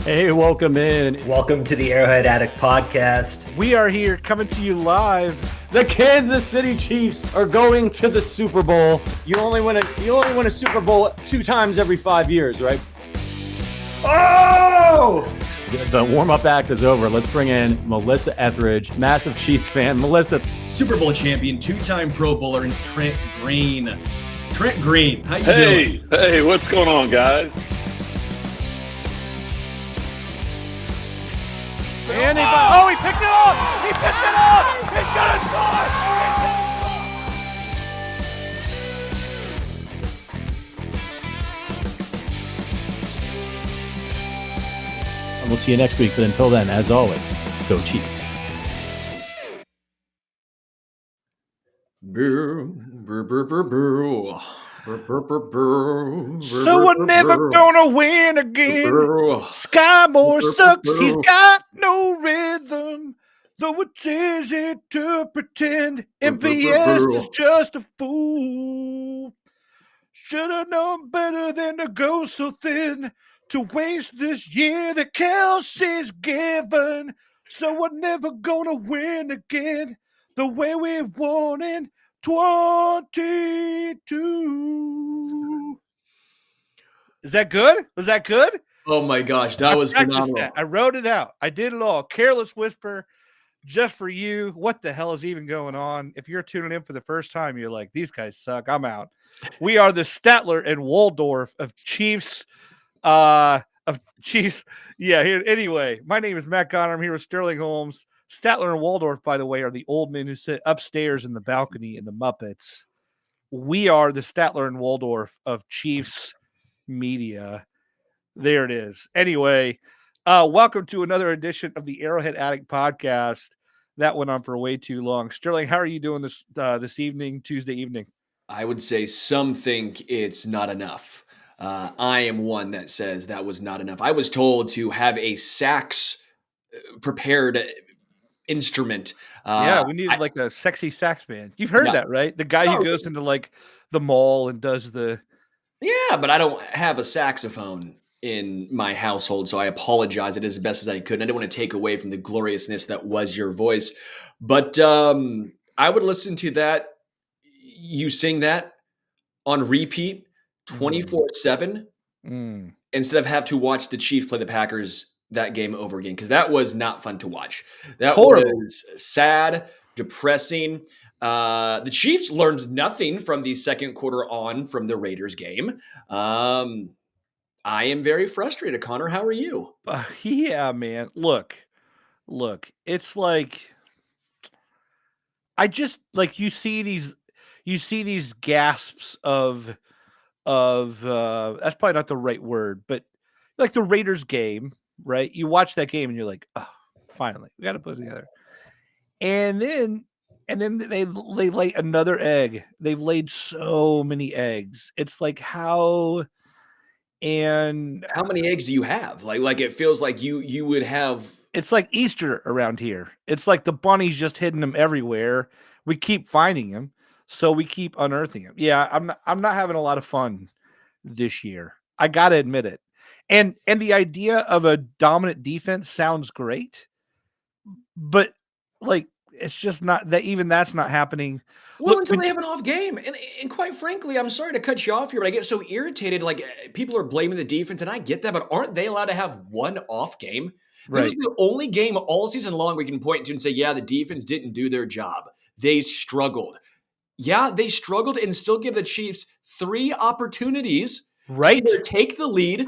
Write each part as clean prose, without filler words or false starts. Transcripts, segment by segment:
Hey, welcome in. Welcome to the Arrowhead Addict podcast. We are here coming to you live. The Kansas City Chiefs are going to the Super Bowl. You only win a Super Bowl 2 times every 5 years, right? Oh! The warm-up act is over. Let's bring in Melissa Etheridge, massive Chiefs fan. Melissa. Super Bowl champion, 2-time Pro Bowler, and Trent Green. Trent Green, how you doing? Hey, what's going on, guys? And he picked it up! He picked it up! He's gonna score! And we'll see you next week, but until then, as always, go Chiefs. So we're never gonna win again. Sky Moore sucks, he's got no rhythm. Though it's easy to pretend MVS is just a fool. Should have known better than to go so thin, to waste this year that Kelsey's given. So we're never gonna win again the way we won in 22. Is that good? Was that good? Oh my gosh, that was phenomenal. That. I wrote it out. I did it all. Careless whisper, just for you. What the hell is even going on? If you're tuning in for the first time, you're like, these guys suck. I'm out. We are the Statler and Waldorf of Chiefs. Yeah. Here. Anyway, my name is Matt Conner. I'm here with Sterling Holmes. Statler and Waldorf, by the way, are the old men who sit upstairs in the balcony in the Muppets. We are the Statler and Waldorf of Chiefs media. There it is. Anyway, welcome to another edition of the Arrowhead Addict podcast. That went on for way too long. Sterling, how are you doing this evening, Tuesday evening? I would say some think it's not enough. I am one that says that was not enough. I was told to have a sax prepared instrument. We needed like a sexy sax man. You've heard that, right? The guy who goes into like the mall and does the... Yeah, but I don't have a saxophone in my household, so I apologize. It is as best as I could. And I didn't want to take away from the gloriousness that was your voice. But I would listen to that, you sing that on repeat 24/7 instead of have to watch the Chiefs play the Packers that game over again, because that was not fun to watch. That was sad, depressing. The Chiefs learned nothing from the second quarter on from the Raiders game. I am very frustrated. Connor, how are you? Yeah, man. Look, it's like, I just like, you see these gasps of that's probably not the right word, but like the Raiders game, right? You watch that game and you're like, oh, finally, we got to put it together. And then they lay another egg. They've laid so many eggs. It's like, how many eggs do you have? Like it feels like you would have. It's like Easter around here. It's like the bunny's just hidden them everywhere. We keep finding them, so we keep unearthing them. Yeah, I'm not having a lot of fun this year. I gotta admit it. And the idea of a dominant defense sounds great, but like, it's just not that. Even that's not happening. Well, until they have an off game. And quite frankly, I'm sorry to cut you off here, but I get so irritated. Like, people are blaming the defense, and I get that, but aren't they allowed to have one off game? Right. This is the only game all season long we can point to and say, yeah, the defense didn't do their job. They struggled. Yeah, they struggled, and still give the Chiefs 3 opportunities to either take the lead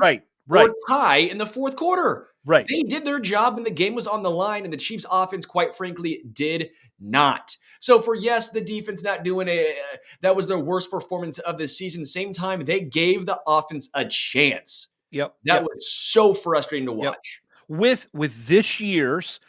or tie in the fourth quarter. Right. They did their job and the game was on the line, and the Chiefs offense, quite frankly, did not. So for, yes, the defense not doing that was their worst performance of the season. Same time, they gave the offense a chance. Yep. That was so frustrating to watch. With this year's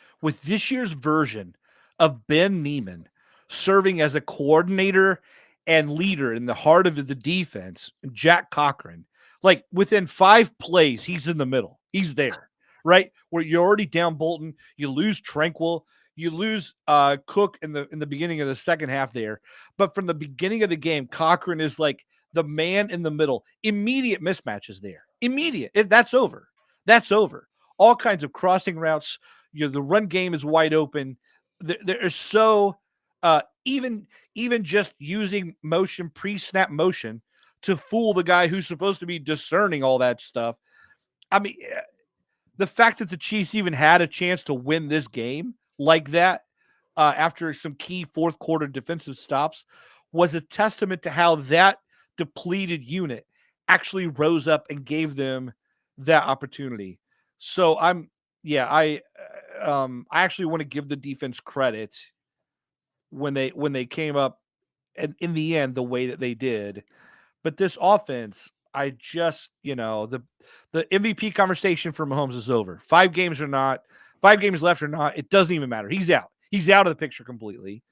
version of Ben Neiman serving as a coordinator and leader in the heart of the defense, Jack Cochran, like within 5 plays, he's in the middle. He's there. Right, where you're already down Bolton, you lose Tranquil, you lose Cook in the beginning of the second half there, but from the beginning of the game, Cochran is like the man in the middle. Immediate mismatches there. Immediate. That's over. all kinds of crossing routes. The run game is wide open. There is so even just using motion, pre-snap motion to fool the guy who's supposed to be discerning all that stuff. I mean, the fact that the Chiefs even had a chance to win this game like that after some key fourth quarter defensive stops was a testament to how that depleted unit actually rose up and gave them that opportunity. So I actually want to give the defense credit when they came up and in the end the way that they did. But this offense, I just, the MVP conversation for Mahomes is over. 5 games left or not, it doesn't even matter. He's out. He's out of the picture completely.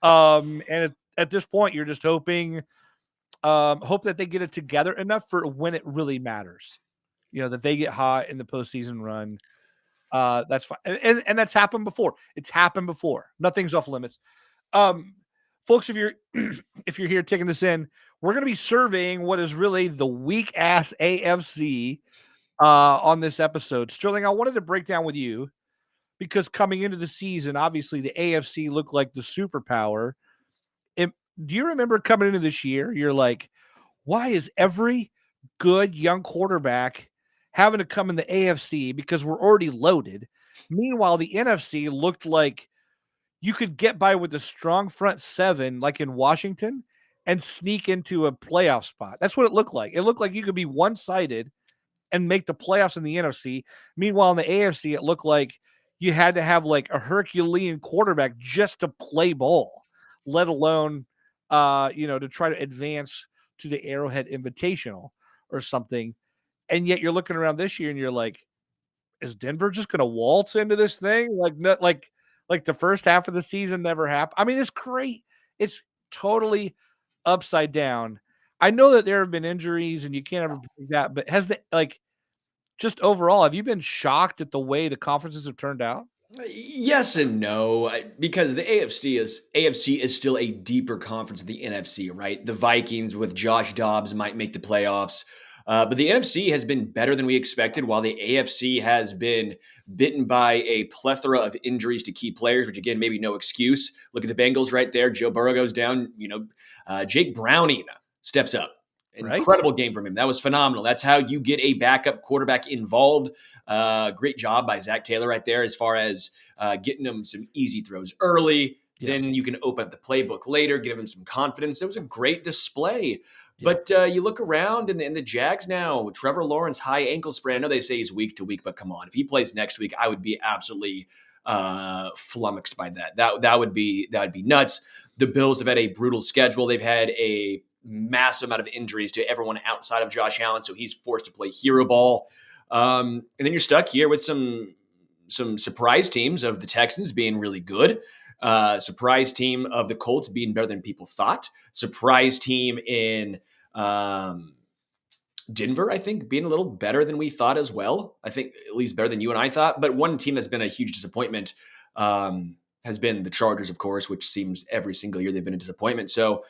And at this point, you're just hoping that they get it together enough for when it really matters. That they get hot in the postseason run. That's fine. And that's happened before. It's happened before. Nothing's off limits. Folks, if you're here taking this in, we're going to be surveying what is really the weak ass AFC on this episode. Sterling, I wanted to break down with you because coming into the season, obviously the AFC looked like the superpower. Do you remember coming into this year? You're like, why is every good young quarterback having to come in the AFC because we're already loaded? Meanwhile, the NFC looked like you could get by with a strong front seven, like in Washington, and sneak into a playoff spot. That's what it looked like. It looked like you could be one-sided and make the playoffs in the NFC. Meanwhile, in the AFC, it looked like you had to have like a Herculean quarterback just to play ball, let alone, to try to advance to the Arrowhead Invitational or something. And yet you're looking around this year and you're like, is Denver just going to waltz into this thing? Like the first half of the season never happened. I mean, it's great. It's totally upside down. I know that there have been injuries and you can't ever predict that, but just overall, have you been shocked at the way the conferences have turned out? Yes and no, because the AFC is still a deeper conference than the NFC, right? The Vikings with Josh Dobbs might make the playoffs. But the NFC has been better than we expected, while the AFC has been bitten by a plethora of injuries to key players, which again, maybe no excuse. Look at the Bengals right there. Joe Burrow goes down. Jake Browning steps up. Incredible game from him. That was phenomenal. That's how you get a backup quarterback involved. Great job by Zach Taylor right there as far as getting him some easy throws early. Yeah. Then you can open up the playbook later, give him some confidence. It was a great display. Yeah. But you look around in the Jags now, Trevor Lawrence, high ankle sprain. I know they say he's week to week, but come on. If he plays next week, I would be absolutely flummoxed by that. That would be nuts. The Bills have had a brutal schedule. They've had a massive amount of injuries to everyone outside of Josh Allen, so he's forced to play hero ball. And then you're stuck here with some surprise teams of the Texans being really good. Surprise team of the Colts being better than people thought. Surprise team in Denver, I think, being a little better than we thought as well. I think at least better than you and I thought. But one team that's been a huge disappointment has been the Chargers, of course, which seems every single year they've been a disappointment. So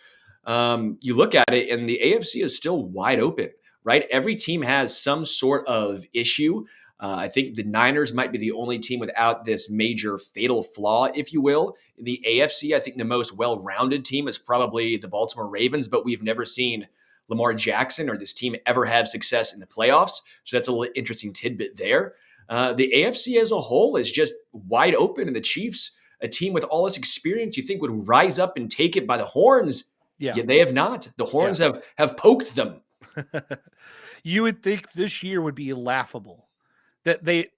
you look at it and the AFC is still wide open, right? Every team has some sort of issue. I think the Niners might be the only team without this major fatal flaw, if you will. In the AFC, I think the most well-rounded team is probably the Baltimore Ravens, but we've never seen Lamar Jackson or this team ever have success in the playoffs. So that's a little interesting tidbit there. The AFC as a whole is just wide open, and the Chiefs, a team with all this experience you think would rise up and take it by the horns. Yeah, they have not. The horns have poked them. You would think this year would be laughable. That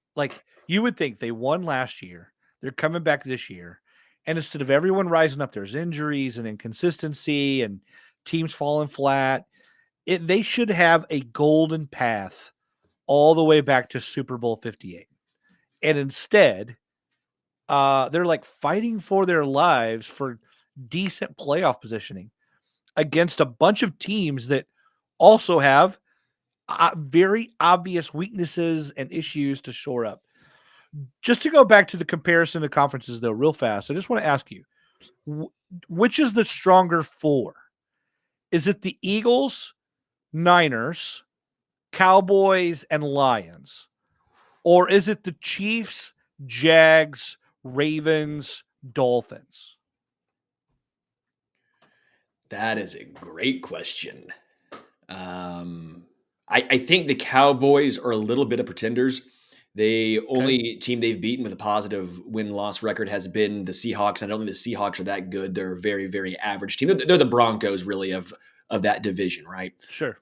you would think they won last year. They're coming back this year. And instead of everyone rising up, there's injuries and inconsistency and teams falling flat. They should have a golden path all the way back to Super Bowl 58. And instead, they're like fighting for their lives for decent playoff positioning against a bunch of teams that also have very obvious weaknesses and issues to shore up. Just to go back to the comparison of conferences, though, real fast, I just want to ask you, which is the stronger four? Is it the Eagles, Niners, Cowboys, and Lions? Or is it the Chiefs, Jags, Ravens, Dolphins? That is a great question. I think the Cowboys are a little bit of pretenders. The Okay. only team they've beaten with a positive win-loss record has been the Seahawks. I don't think the Seahawks are that good. They're a very, very average team. They're the Broncos, really, of that division, right? Sure.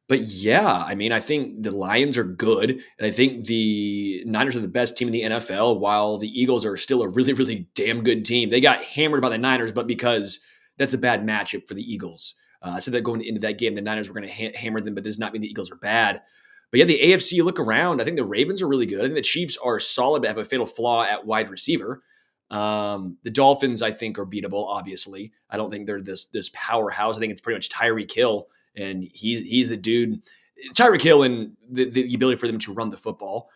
But yeah, I mean, I think the Lions are good, and I think the Niners are the best team in the NFL, while the Eagles are still a really, really damn good team. They got hammered by the Niners, but because that's a bad matchup for the Eagles. I said that going into that game, the Niners were going to hammer them, but does not mean the Eagles are bad. But yeah, the AFC, you look around, I think the Ravens are really good. I think the Chiefs are solid, but have a fatal flaw at wide receiver. The Dolphins, I think, are beatable, obviously. I don't think they're this powerhouse. I think it's pretty much Tyreek Hill, and he's a dude. Tyreek Hill and the ability for them to run the football.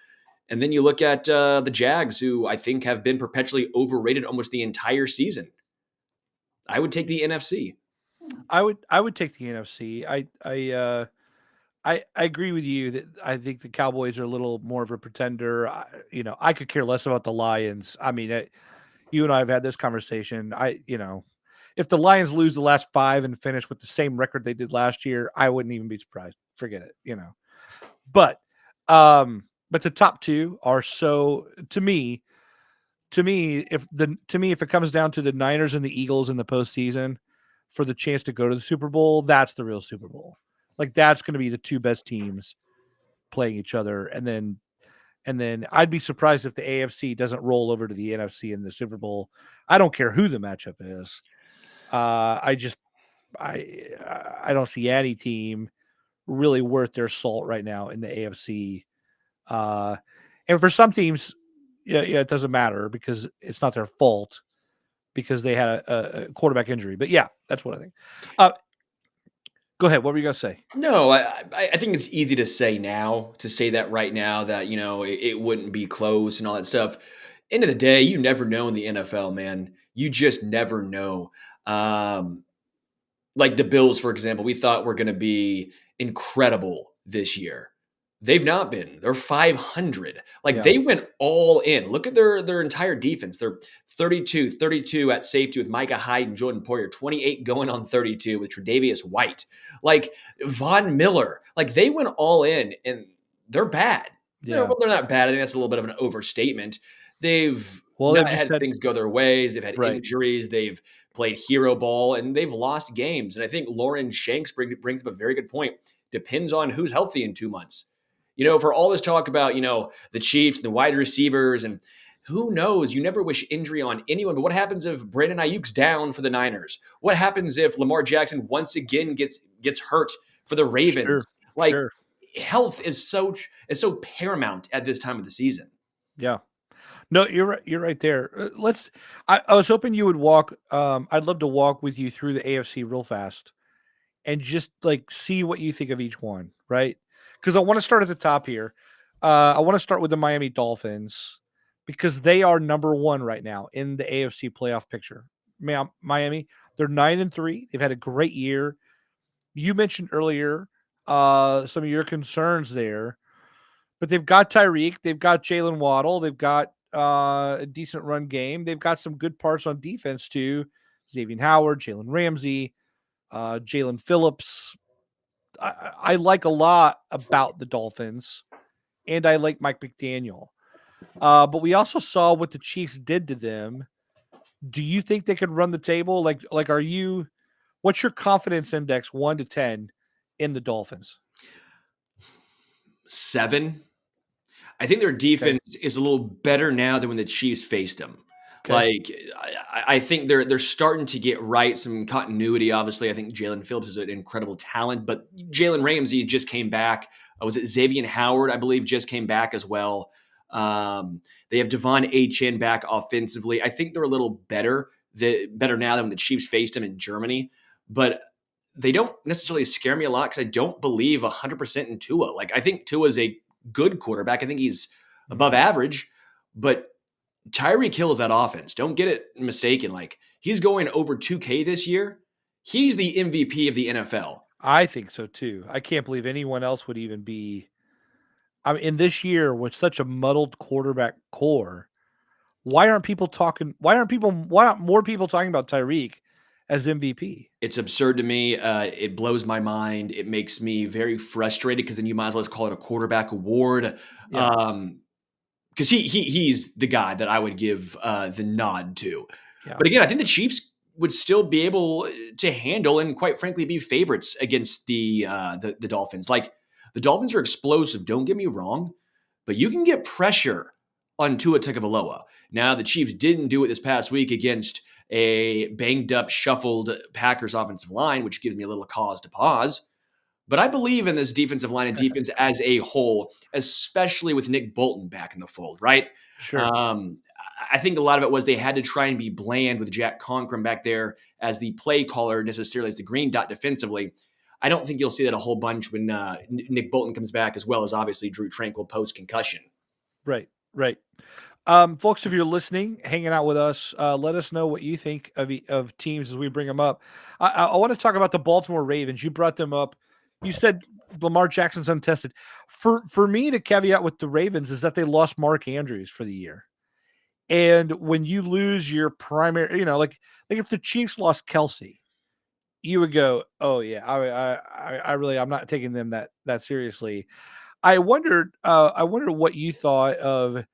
And then you look at the Jags, who I think have been perpetually overrated almost the entire season. I would take the NFC. I would take the NFC. I agree with you that I think the Cowboys are a little more of a pretender. I could care less about the Lions. I mean, you and I have had this conversation. If the Lions lose the last 5 and finish with the same record they did last year, I wouldn't even be surprised. Forget it. But the top two are so to me. If it comes down to the Niners and the Eagles in the postseason for the chance to go to the Super Bowl, that's the real Super Bowl. Like that's going to be the two best teams playing each other, and then I'd be surprised if the AFC doesn't roll over to the NFC in the Super Bowl. I don't care who the matchup is. I don't see any team really worth their salt right now in the AFC. And for some teams, yeah, it doesn't matter because it's not their fault because they had a quarterback injury. But yeah, that's what I think. Go ahead. What were you gonna say? No, I think it's easy to say that right now that it wouldn't be close and all that stuff. End of the day, you never know in the NFL, man. You just never know. Like the Bills, for example, we thought were going to be incredible this year. They've not been. They're 500. Like Yeah. they went all in. Look at their entire defense. They're 32 at safety with Micah Hyde and Jordan Poyer, 28 going on 32 with Tre'Davious White. Like Von Miller. Like they went all in and they're bad. Yeah. They're not bad. I think that's a little bit of an overstatement. They've Well, not they've just had had things go their ways. They've had right. injuries. They've played hero ball and they've lost games. And I think Lauren Shanks brings up a very good point. Depends on who's healthy in 2 months. For all this talk about, the Chiefs, the wide receivers, and who knows, you never wish injury on anyone. But what happens if Brandon Ayuk's down for the Niners? What happens if Lamar Jackson once again gets hurt for the Ravens? Sure. Health is so paramount at this time of the season. Yeah. No, you're right. You're right there. I was hoping you would walk. I'd love to walk with you through the AFC real fast and just like see what you think of each one, right? Because I want to start at the top here. I want to start with the Miami Dolphins because they are number 1 right now in the AFC playoff picture. Miami, they're 9-3. They've had a great year. You mentioned earlier some of your concerns there, but they've got Tyreek, they've got Jalen Waddle, they've got a decent run game. They've got some good parts on defense too. Xavier Howard, Jalen Ramsey, Jalen Phillips. I like a lot about the Dolphins, and I like Mike McDaniel. But we also saw what the Chiefs did to them. Do you think they could run the table? What's your confidence index 1 to 10 in the Dolphins? 7. I think their defense is a little better now than when the Chiefs faced them. Okay. Like I think they're starting to get right, some continuity. Obviously, I think Jalen Phillips is an incredible talent, but Jalen Ramsey just came back. Was it Xavier Howard? I believe just came back as well. They have Devon Achane back offensively. I think they're a little better now than when the Chiefs faced them in Germany, but they don't necessarily scare me a lot because I don't believe 100% in Tua. Like I think Tua is a good quarterback. I think he's above average, but Tyreek Hill is that offense. Don't get it mistaken. Like he's going over 2K this year. He's the MVP of the NFL. I think so too. I can't believe anyone else would even be. I mean, in this year with such a muddled quarterback core, why aren't more people talking about Tyreek as MVP? It's absurd to me. It blows my mind. It makes me very frustrated because then you might as well just call it a quarterback award. Yeah, Because he's the guy that I would give the nod to. yeah, But again, I think the Chiefs would still be able to handle and quite frankly be favorites against the Dolphins. Like the Dolphins are explosive. Don't get me wrong, but you can get pressure on Tua Tagovailoa. Now the Chiefs didn't do it this past week against a banged up, shuffled Packers offensive line, which gives me a little cause to pause. But I believe in this defensive line and defense as a whole, especially with Nick Bolton back in the fold, right? sure. Um, I think a lot of it was they had to try and be bland with Jack Conkrum back there as the play caller, necessarily as the green dot defensively. I don't think you'll see that a whole bunch when Nick Bolton comes back, as well as obviously Drew Tranquil post concussion. Right, right. Folks, if you're listening, hanging out with us, let us know what you think of teams as we bring them up. I want to talk about the Baltimore Ravens. You brought them up. You said Lamar Jackson's untested. For me, the caveat with the Ravens is that they lost Mark Andrews for the year. And when you lose your primary, like if the Chiefs lost Kelsey, you would go, "Oh yeah, I'm not taking them that seriously." I wondered what you thought of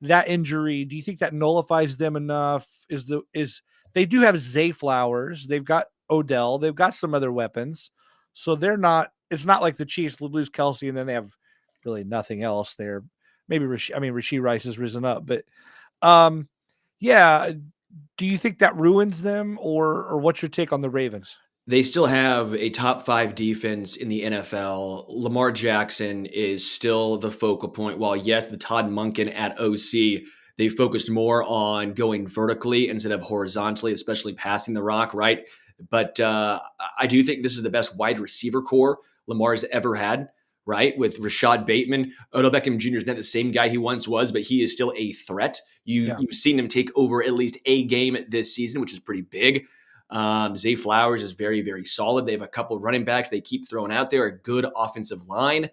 that injury. Do you think that nullifies them enough? Is they do have Zay Flowers, they've got Odell, they've got some other weapons, so they're not. It's not like the Chiefs would lose Kelsey and then they have really nothing else there. Maybe Rashee Rice has risen up, but um, yeah. Do you think that ruins them, or what's your take on the Ravens? They still have a top 5 defense in the NFL. Lamar Jackson is still the focal point. While, yes, the Todd Monken at OC, they focused more on going vertically instead of horizontally, especially passing the rock, right? But I do think this is the best wide receiver core Lamar's ever had, right? With Rashad Bateman. Odell Beckham Jr. is not the same guy he once was, but he is still a threat. Yeah. You've seen him take over at least a game this season, which is pretty big. Zay Flowers is very, very solid. They have a couple of running backs they keep throwing out there, a good offensive line.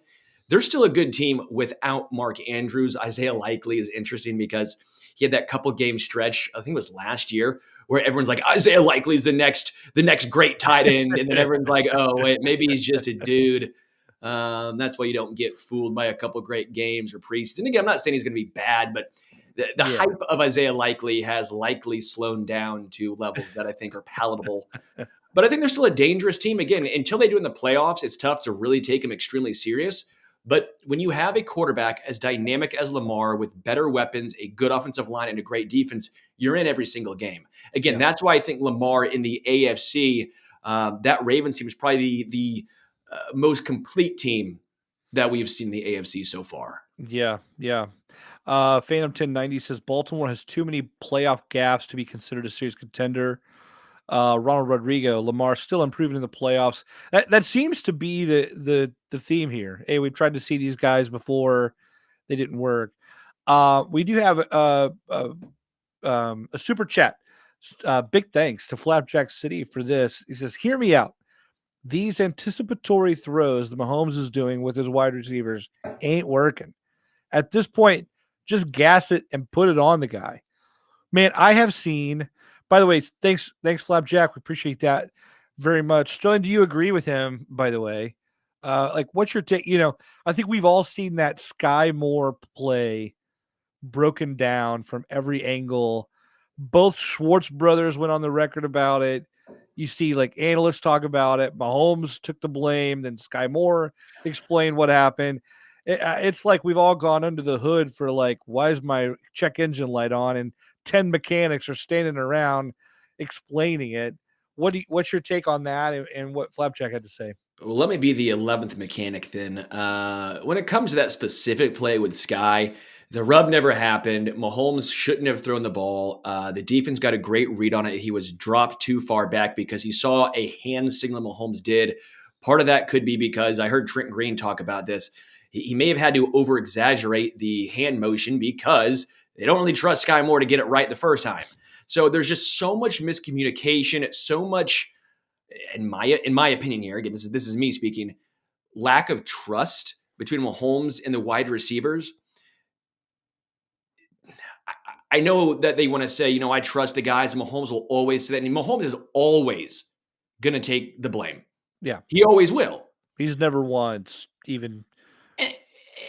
They're still a good team without Mark Andrews. Isaiah Likely is interesting because he had that couple game stretch, I think it was last year, where everyone's like, Isaiah Likely's the next great tight end. And then everyone's like, oh, wait, maybe he's just a dude. That's why you don't get fooled by a couple great games or preseason. Again, I'm not saying he's going to be bad, but the hype of Isaiah Likely has likely slowed down to levels that I think are palatable. But I think they're still a dangerous team. Again, until they do in the playoffs, it's tough to really take them extremely serious. But when you have a quarterback as dynamic as Lamar with better weapons, a good offensive line, and a great defense, you're in every single game. Again, that's why I think Lamar in the AFC, that Ravens team is probably the most complete team that we've seen in the AFC so far. Yeah, yeah. Phantom 1090 says Baltimore has too many playoff gaffes to be considered a serious contender. Ronald Rodrigo, Lamar still improving in the playoffs. That seems to be the theme here. Hey, we've tried to see these guys before, they didn't work. We do have a super chat. Big thanks to Flapjack City for this. He says, "Hear me out. These anticipatory throws that Mahomes is doing with his wide receivers ain't working. At this point, just gas it and put it on the guy." Man, I have seen, by the way, thanks, Flapjack. We appreciate that very much. Sterling, do you agree with him, by the way? Like, what's your take? I think we've all seen that Sky Moore play broken down from every angle. Both Schwartz brothers went on the record about it. You see, like, analysts talk about it. Mahomes took the blame. Then Sky Moore explained what happened. It's like we've all gone under the hood for, like, why is my check engine light on? And 10 mechanics are standing around explaining it. What's your take on that and what Flapjack had to say? Well, let me be the 11th mechanic then. When it comes to that specific play with Sky, the rub never happened. Mahomes shouldn't have thrown the ball. The defense got a great read on it. He was dropped too far back because he saw a hand signal Mahomes did. Part of that could be because I heard Trent Green talk about this. He may have had to over-exaggerate the hand motion because they don't really trust Sky Moore to get it right the first time. So there's just so much miscommunication, so much, in my opinion here, again, this is me speaking, lack of trust between Mahomes and the wide receivers, I know that they want to say, I trust the guys, and Mahomes will always say that. And Mahomes is always going to take the blame. Yeah. He always will. He's never once even.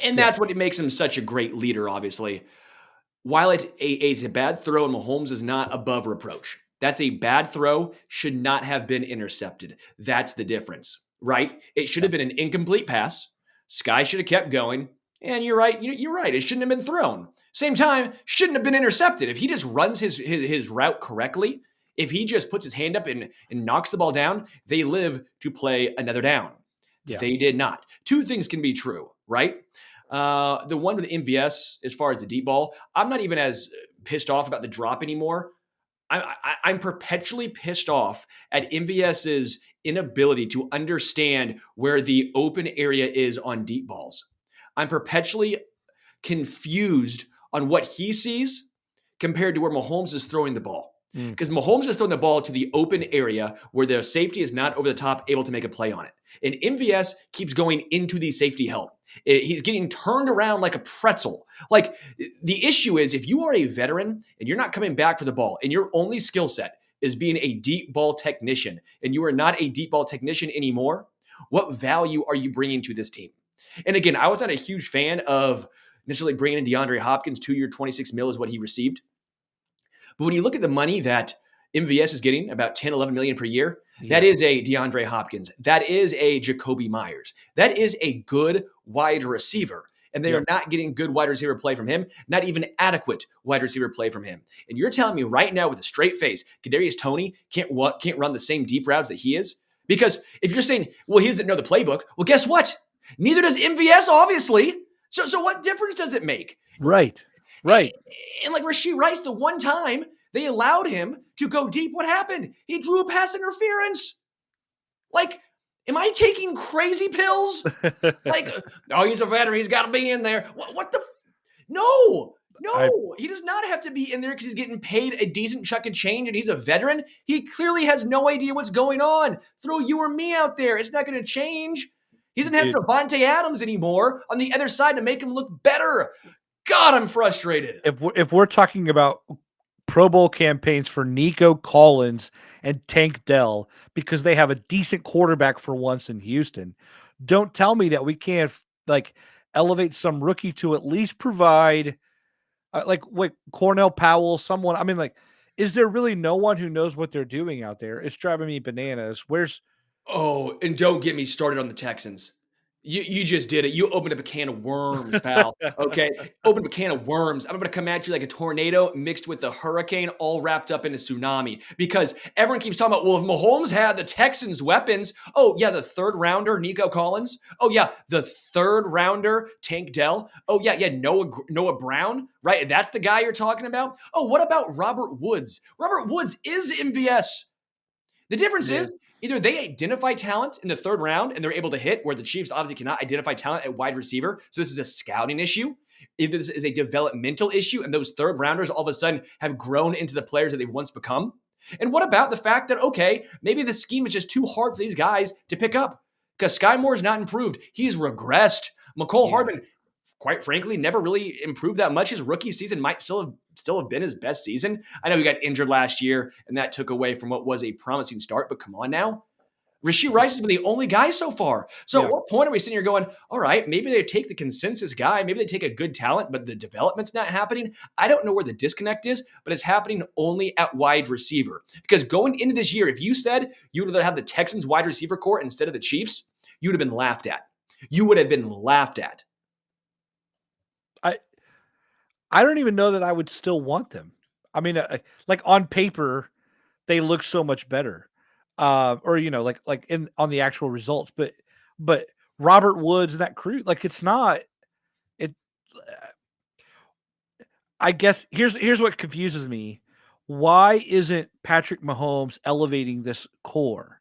And that's what makes him such a great leader, obviously. While it's a bad throw and Mahomes is not above reproach. That's a bad throw, should not have been intercepted. That's the difference, right? It should have been an incomplete pass. Sky should have kept going. And you're right. You're right. It shouldn't have been thrown. Same time, shouldn't have been intercepted. If he just runs his route correctly, if he just puts his hand up and knocks the ball down, they live to play another down. Yeah. They did not. Two things can be true, right? The one with MVS, as far as the deep ball, I'm not even as pissed off about the drop anymore. I'm perpetually pissed off at MVS's inability to understand where the open area is on deep balls. I'm perpetually confused on what he sees compared to where Mahomes is throwing the ball. Because Mahomes is throwing the ball to the open area where the safety is not over the top able to make a play on it. And MVS keeps going into the safety help. He's getting turned around like a pretzel. Like, the issue is, if you are a veteran and you're not coming back for the ball and your only skill set is being a deep ball technician and you are not a deep ball technician anymore, what value are you bringing to this team? And again, I was not a huge fan of necessarily bringing in DeAndre Hopkins. 2-year, $26 million is what he received. But when you look at the money that MVS is getting, about 10, 11 million per year, that is a DeAndre Hopkins. That is a Jacoby Myers. That is a good wide receiver. And they are not getting good wide receiver play from him, not even adequate wide receiver play from him. And you're telling me right now with a straight face, Kadarius Toney can't run the same deep routes that he is? Because if you're saying, well, he doesn't know the playbook, well, guess what? Neither does MVS, obviously. So what difference does it make? Right. And like Rashee Rice, the one time they allowed him to go deep, what happened? He drew a pass interference. Like, am I taking crazy pills? Like, oh, he's a veteran. He's got to be in there. What the? No, he does not have to be in there because he's getting paid a decent chunk of change and he's a veteran. He clearly has no idea what's going on. Throw you or me out there. It's not going to change. He doesn't have Devontae Adams anymore on the other side to make him look better. God, I'm frustrated. If we're talking about Pro Bowl campaigns for Nico Collins and Tank Dell because they have a decent quarterback for once in Houston, don't tell me that we can't elevate some rookie to at least provide like Cornell Powell, someone. I mean, is there really no one who knows what they're doing out there? It's driving me bananas. Oh, and don't get me started on the Texans. You just did it. You opened up a can of worms, pal. Okay? Opened up a can of worms. I'm going to come at you like a tornado mixed with a hurricane, all wrapped up in a tsunami. Because everyone keeps talking about, well, if Mahomes had the Texans' weapons, oh, yeah, the third rounder, Nico Collins. Oh, yeah, the third rounder, Tank Dell. Oh, yeah, Noah Brown, right? That's the guy you're talking about? Oh, what about Robert Woods? Robert Woods is MVS. The difference is, either they identify talent in the third round and they're able to hit, where the Chiefs obviously cannot identify talent at wide receiver. So this is a scouting issue. Either this is a developmental issue and those third rounders all of a sudden have grown into the players that they've once become. And what about the fact that, okay, maybe the scheme is just too hard for these guys to pick up because Sky Moore's not improved. He's regressed. McCole Hardman, quite frankly, never really improved that much. His rookie season might still have been his best season. I know he got injured last year, and that took away from what was a promising start, but come on now. Rashee Rice has been the only guy so far. So at what point are we sitting here going, all right, maybe they take the consensus guy, maybe they take a good talent, but the development's not happening? I don't know where the disconnect is, but it's happening only at wide receiver. Because going into this year, if you said you would have the Texans wide receiver core instead of the Chiefs, you would have been laughed at. You would have been laughed at. I don't even know that I would still want them. I mean, on paper, they look so much better, or on the actual results. But Robert Woods and that crew, it's not. It. I guess here's what confuses me. Why isn't Patrick Mahomes elevating this core?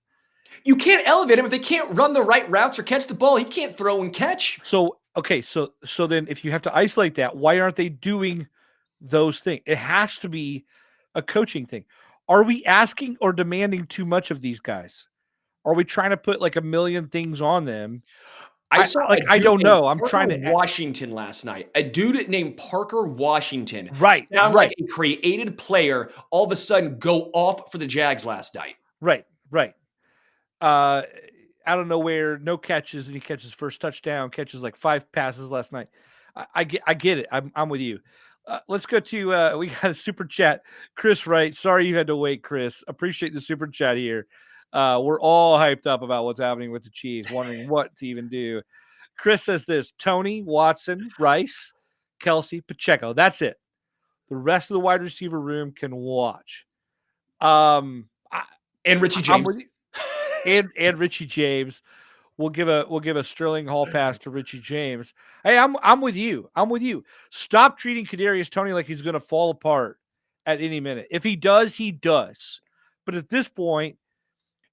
You can't elevate him if they can't run the right routes or catch the ball. He can't throw and catch. So then if you have to isolate that, why aren't they doing those things? It has to be a coaching thing. Are we asking or demanding too much of these guys? Are we trying to put a million things on them? I saw a I dude don't named know. I'm Parker trying to Washington last night. A dude named Parker Washington right, sound right, like a created player all of a sudden go off for the Jags last night. right, right. Out of nowhere, no catches, and he catches first touchdown. Catches like 5 passes last night. I get it. I'm with you. Let's go to we got a super chat. Chris Wright. Sorry you had to wait, Chris. Appreciate the super chat here. We're all hyped up about what's happening with the Chiefs, wondering what to even do. Chris says this: Tony, Watson, Rice, Kelsey, Pacheco. That's it. The rest of the wide receiver room can watch. And Richie I'm James. with you. And Richie James. We'll give a Sterling Hall pass to Richie James. Hey, I'm with you. I'm with you. Stop treating Kadarius Toney like he's going to fall apart at any minute. If he does, he does. But at this point,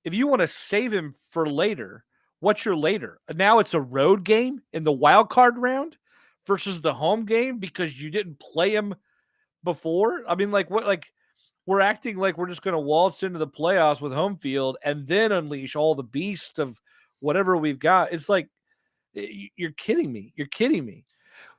if you want to save him for later, what's your later? Now it's a road game in the wild card round versus the home game because you didn't play him before. I mean, like what? Like we're acting like we're just going to waltz into the playoffs with home field and then unleash all the beast of whatever we've got. It's like you're kidding me. You're kidding me.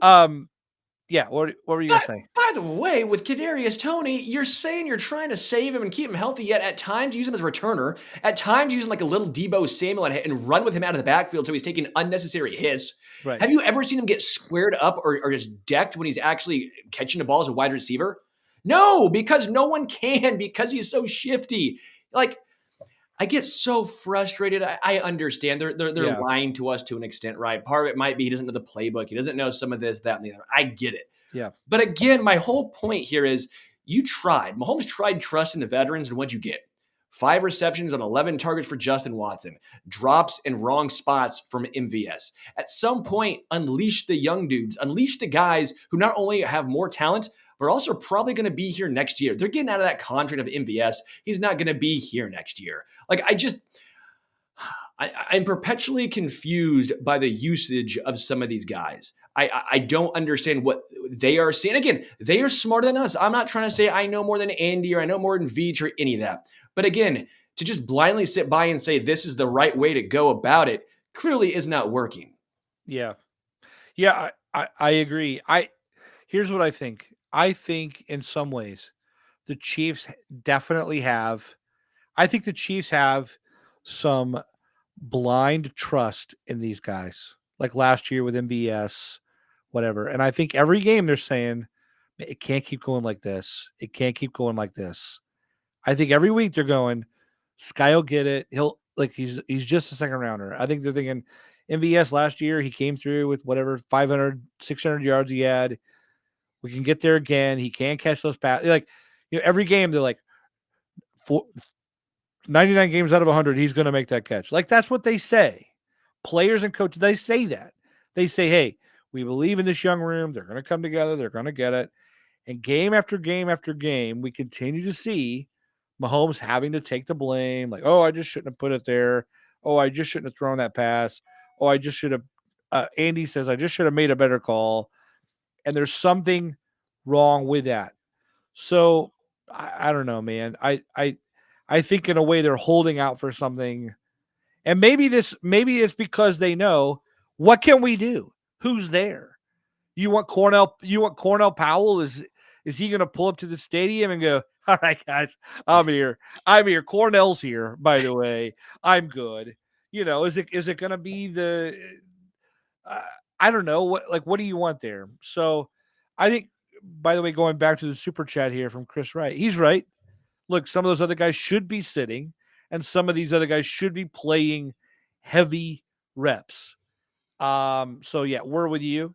Yeah. What were you gonna say? By the way, with Kadarius Toney, you're saying you're trying to save him and keep him healthy, yet at times use him as a returner, at times use him like a little Debo Samuel and run with him out of the backfield so he's taking unnecessary hits. Right. Have you ever seen him get squared up or just decked when he's actually catching the ball as a wide receiver? No, because no one can because he's so shifty. Like, I get so frustrated. I understand they're Yeah. lying to us to an extent, right? Part of it might be he doesn't know the playbook. He doesn't know some of this, that, and the other. I get it. Yeah. But again, my whole point here is you tried. Mahomes tried trusting the veterans, and what'd you get? 5 receptions on 11 targets for Justin Watson. Drops in wrong spots from MVS. At some point, unleash the young dudes. Unleash the guys who not only have more talent, but are also probably going to be here next year. They're getting out of that contract of MVS. He's not going to be here next year. Like, I'm perpetually confused by the usage of some of these guys. I don't understand what they are seeing. Again, they are smarter than us. I'm not trying to say I know more than Andy or I know more than Veach or any of that. But again, to just blindly sit by and say this is the right way to go about it clearly is not working. Yeah. Yeah. I agree. Here's what I think. I think in some ways the Chiefs definitely have. I think the Chiefs have some blind trust in these guys, like last year with MBS, whatever. And I think every game they're saying it can't keep going like this. It can't keep going like this. I think every week they're going, Sky will get it. He's just a second rounder. I think they're thinking MVS last year, he came through with whatever 500, 600 yards he had. We can get there again. He can't catch those passes. Like, every game they're like, 99 games out of 100, he's going to make that catch. Like, that's what they say. Players and coaches, they say that. They say, hey, we believe in this young room. They're going to come together. They're going to get it. And game after game after game, we continue to see Mahomes having to take the blame. Like, oh, I just shouldn't have put it there. Oh, I just shouldn't have thrown that pass. Oh, I just should have. Andy says, I just should have made a better call. And there's something wrong with that. So I don't know, man. I think in a way they're holding out for something. And maybe it's because they know, what can we do? Who's there? You want Cornell Powell? Is he going to pull up to the stadium and go, all right, guys, I'm here. Cornell's here, by the way. I'm good. Is it going to be the I don't know what do you want there? So I think, by the way, going back to the super chat here from Chris Wright, he's right. Look, some of those other guys should be sitting, and some of these other guys should be playing heavy reps. So yeah, we're with you.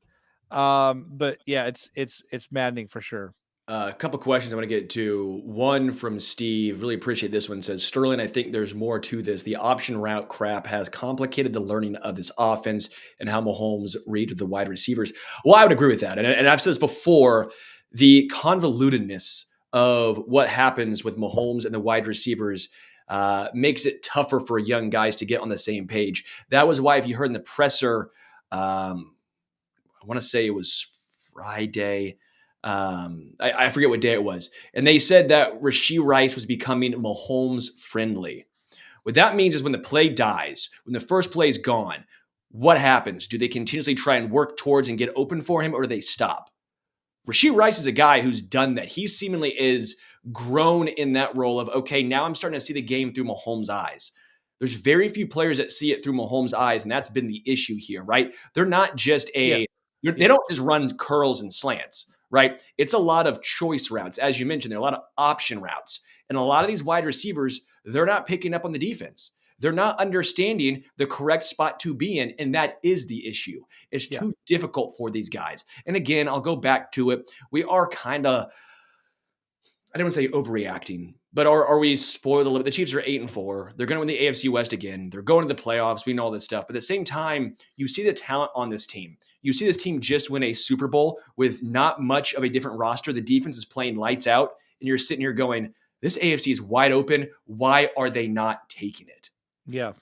But yeah, it's maddening for sure. A couple questions I want to get to. One from Steve. Really appreciate this one. Says, Sterling, I think there's more to this. The option route crap has complicated the learning of this offense and how Mahomes reads the wide receivers. Well, I would agree with that. And I've said this before, the convolutedness of what happens with Mahomes and the wide receivers makes it tougher for young guys to get on the same page. That was why, if you heard in the presser, I want to say it was Friday, I forget what day it was. And they said that Rashee Rice was becoming Mahomes friendly. What that means is when the play dies, when the first play is gone, what happens? Do they continuously try and work towards and get open for him, or do they stop? Rashee Rice is a guy who's done that. He seemingly is grown in that role of, okay, now I'm starting to see the game through Mahomes' eyes. There's very few players that see it through Mahomes' eyes, and that's been the issue here, right? They're not just they don't just run curls and slants, right? It's a lot of choice routes. As you mentioned, there are a lot of option routes. And a lot of these wide receivers, they're not picking up on the defense. They're not understanding the correct spot to be in, and that is the issue. It's too difficult for these guys. And again, I'll go back to it. We are kind of, I don't want to say overreacting, but are we spoiled a little bit? The Chiefs are 8-4. They're going to win the AFC West again. They're going to the playoffs. We know all this stuff. But at the same time, you see the talent on this team. You see this team just win a Super Bowl with not much of a different roster. The defense is playing lights out, and you're sitting here going, this AFC is wide open. Why are they not taking it? Yeah.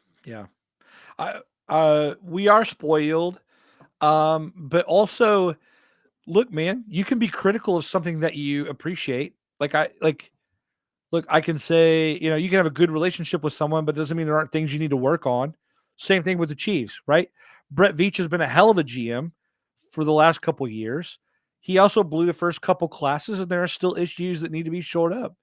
We are spoiled, but also, look, man, you can be critical of something that you appreciate. Look, I can say, you can have a good relationship with someone, but it doesn't mean there aren't things you need to work on. Same thing with the Chiefs, right? Brett Veach has been a hell of a GM for the last couple of years. He also blew the first couple classes, and there are still issues that need to be shored up.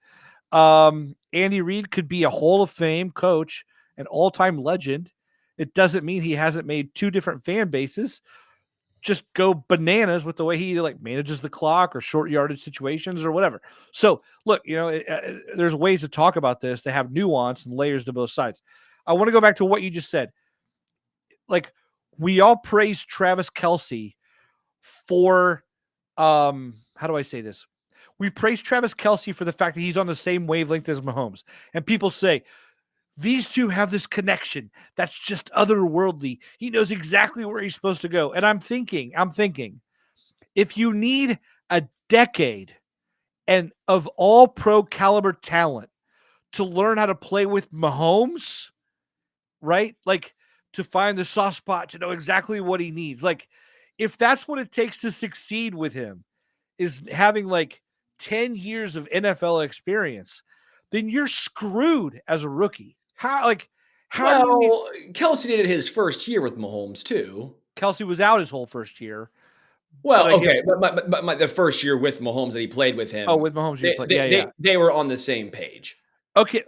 Andy Reid could be a Hall of Fame coach, an all-time legend. It doesn't mean he hasn't made two different fan bases just go bananas with the way he manages the clock or short yardage situations or whatever. So look, there's ways to talk about this. They have nuance and layers to both sides. I want to go back to what you just said. We all praise Travis Kelce for, how do I say this? We praise Travis Kelce for the fact that he's on the same wavelength as Mahomes. And people say, these two have this connection that's just otherworldly. He knows exactly where he's supposed to go. And I'm thinking, if you need a decade and of all pro caliber talent to learn how to play with Mahomes, right? To find the soft spot, to know exactly what he needs. If that's what it takes to succeed with him, is having 10 years of NFL experience, then you're screwed as a rookie. How do you Kelce did it his first year with Mahomes too. Kelce was out his whole first year. Well, okay, but the first year with Mahomes that he played with him. Oh, with Mahomes, they were on the same page. Okay,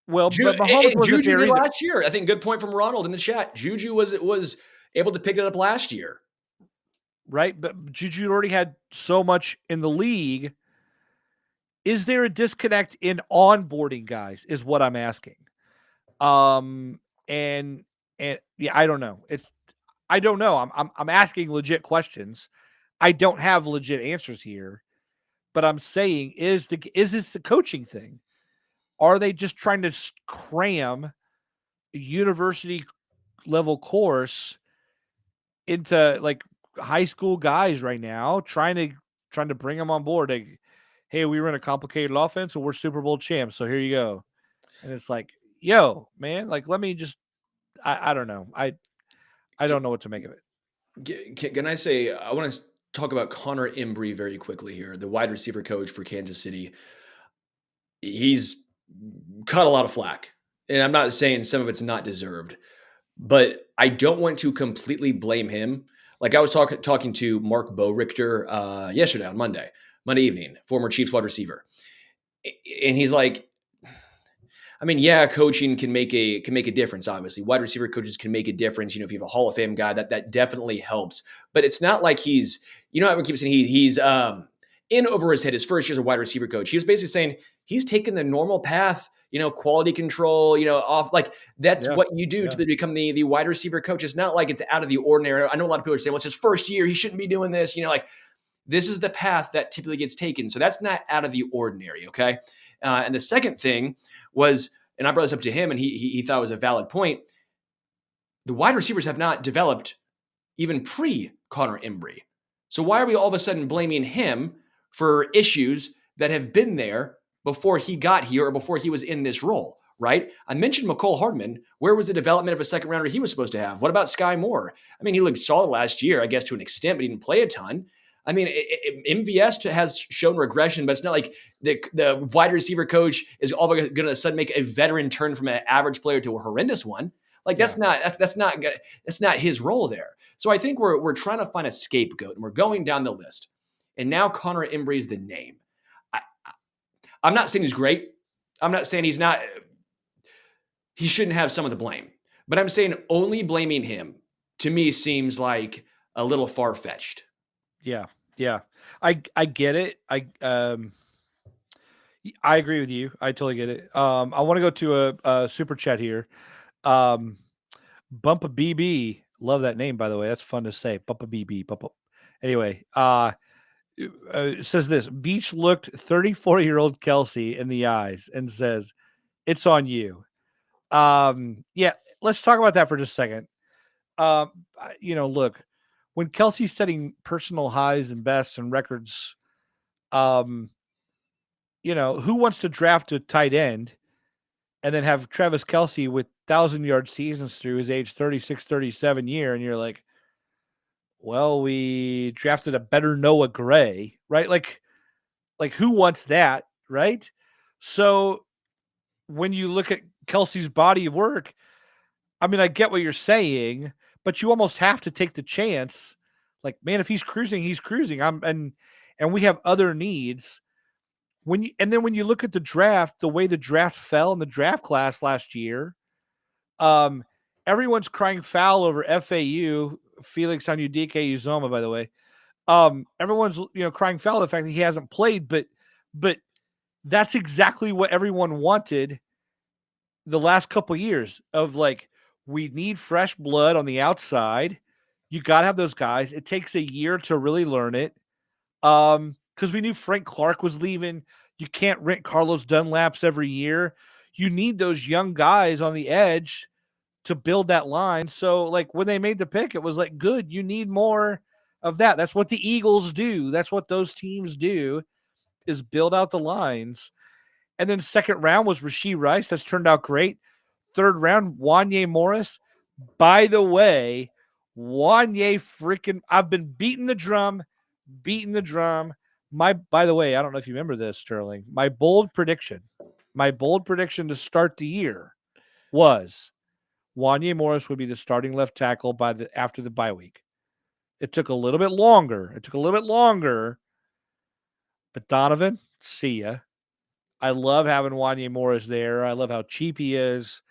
well, but Mahomes wasn't Juju there did either. last year. I think good point from Ronald in the chat. Juju was able to pick it up last year, right? But Juju already had so much in the league. Is there a disconnect in onboarding guys? Is what I'm asking. And yeah, I don't know. I don't know. I'm asking legit questions. I don't have legit answers here, but I'm saying, is this the coaching thing? Are they just trying to cram a university level course into high school guys right now, trying to bring them on board? Hey, we run a complicated offense and we're Super Bowl champs, so here you go. And it's yo, man, let me just, I don't know. I don't know what to make of it. Can I say, I want to talk about Connor Embry very quickly here, the wide receiver coach for Kansas City. He's cut a lot of flack, and I'm not saying some of it's not deserved, but I don't want to completely blame him. I was talking to Mark Richter yesterday on Monday evening, former Chiefs wide receiver. And he's coaching can make a difference. Obviously, wide receiver coaches can make a difference. If you have a Hall of Fame guy, that definitely helps. But it's not like he's, I keep saying he's in over his head his first year as a wide receiver coach. He was basically saying he's taken the normal path, quality control, off. That's what you do to become the wide receiver coach. It's not like it's out of the ordinary. I know a lot of people are saying, well, it's his first year, he shouldn't be doing this. This is the path that typically gets taken. So that's not out of the ordinary. Okay. And the second thing was, and I brought this up to him, and he thought it was a valid point. The wide receivers have not developed even pre-Connor Embry. So why are we all of a sudden blaming him for issues that have been there before he got here or before he was in this role, right? I mentioned McCole Hardman. Where was the development of a second rounder he was supposed to have? What about Sky Moore? He looked solid last year, I guess, to an extent, but he didn't play a ton. MVS has shown regression, but it's not like the wide receiver coach is all going to suddenly make a veteran turn from an average player to a horrendous one. Like that's not his role there. So I think we're trying to find a scapegoat, and we're going down the list. And now Connor Embree's the name. I'm not saying he's great. I'm not saying he's not. He shouldn't have some of the blame. But I'm saying only blaming him to me seems like a little far fetched. Yeah, yeah, I get it. I agree with you. I totally get it. I want to go to a super chat here. Bumpa BB, love that name by the way. That's fun to say. Bumpa BB. Bumpa. Anyway, it says this: Beach looked 34-year-old Kelsey in the eyes and says, "It's on you." Yeah, let's talk about that for just a second. Look, when Kelsey's setting personal highs and bests and records, who wants to draft a tight end and then have Travis Kelsey with 1,000-yard seasons through his age 36, 37 year, and you're like, well, we drafted a better Noah Gray, right? Like who wants that, right? So when you look at Kelsey's body of work, I mean, I get what you're saying, but you almost have to take the chance. Like, man, if he's cruising, he's cruising. And we have other needs. When you look at the draft, the way the draft fell in the draft class last year, everyone's crying foul over FAU, Felix Anudike Uzoma, by the way. Everyone's crying foul the fact that he hasn't played, but that's exactly what everyone wanted the last couple of years of like, we need fresh blood on the outside. You got to have those guys. It takes a year to really learn it. Because we knew Frank Clark was leaving. You can't rent Carlos Dunlaps every year. You need those young guys on the edge to build that line. So, like, when they made the pick, it was like, good, you need more of that. That's what the Eagles do. That's what those teams do, is build out the lines. And then second round was Rashee Rice. That's turned out great. Third round, Wanye Morris. By the way, Wanye freaking, I've been beating the drum. By the way, I don't know if you remember this, Sterling. My bold prediction to start the year was Wanye Morris would be the starting left tackle after the bye week. It took a little bit longer. But Donovan, see ya. I love having Wanye Morris there. I love how cheap he is.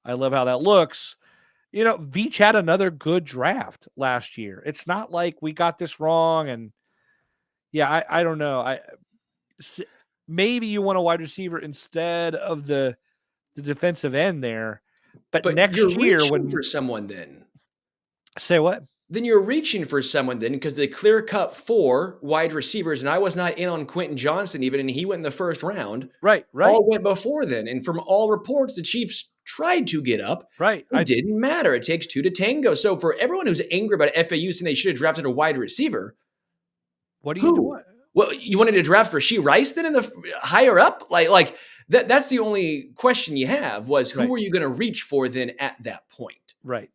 I love how that looks. Veach had another good draft last year. It's not like we got this wrong. And yeah, I don't know. Maybe you want a wide receiver instead of the defensive end there. But next you're year, reaching for someone then. Say what? Then you're reaching for someone then, because the clear cut 4 wide receivers, and I was not in on Quentin Johnson even, and he went in the first round. Right. All went before then. And from all reports, the Chiefs tried to get up. Right. It didn't matter. It takes 2 to tango. So for everyone who's angry about FAU saying they should have drafted a wide receiver, what do you do? Well, you wanted to draft Rashee Rice then in the higher up? Like that's the only question you have was who were you going to reach for then at that point? Right.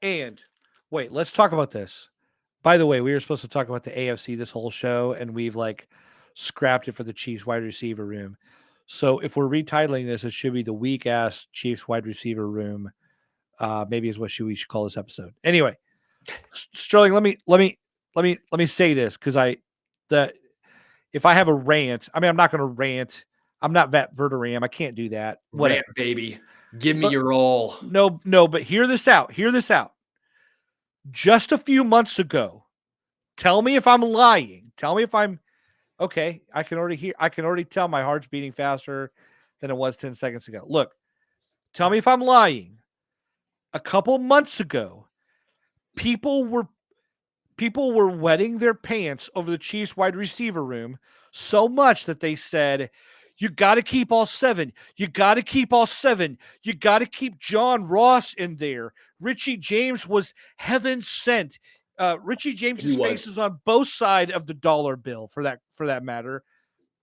And wait, let's talk about this. By the way, we were supposed to talk about the AFC this whole show, and we've scrapped it for the Chiefs wide receiver room. So if we're retitling this, it should be the weak ass Chiefs wide receiver room. Maybe is what we should call this episode. Anyway, Sterling, let me say this, because if I have a rant, I mean, I'm not going to rant. I'm not Vat Verderam. I can't do that. Rant, baby. Give me your all. No, but hear this out. Just a few months ago, tell me if I'm lying. Tell me if I'm okay. I can already tell my heart's beating faster than it was 10 seconds ago. Look, tell me if I'm lying. A couple months ago, people were wetting their pants over the Chiefs wide receiver room so much that they said, you got to keep all 7. You got to keep all 7. You got to keep John Ross in there. Richie James was heaven sent. Richie James's face is on both sides of the dollar bill for that matter,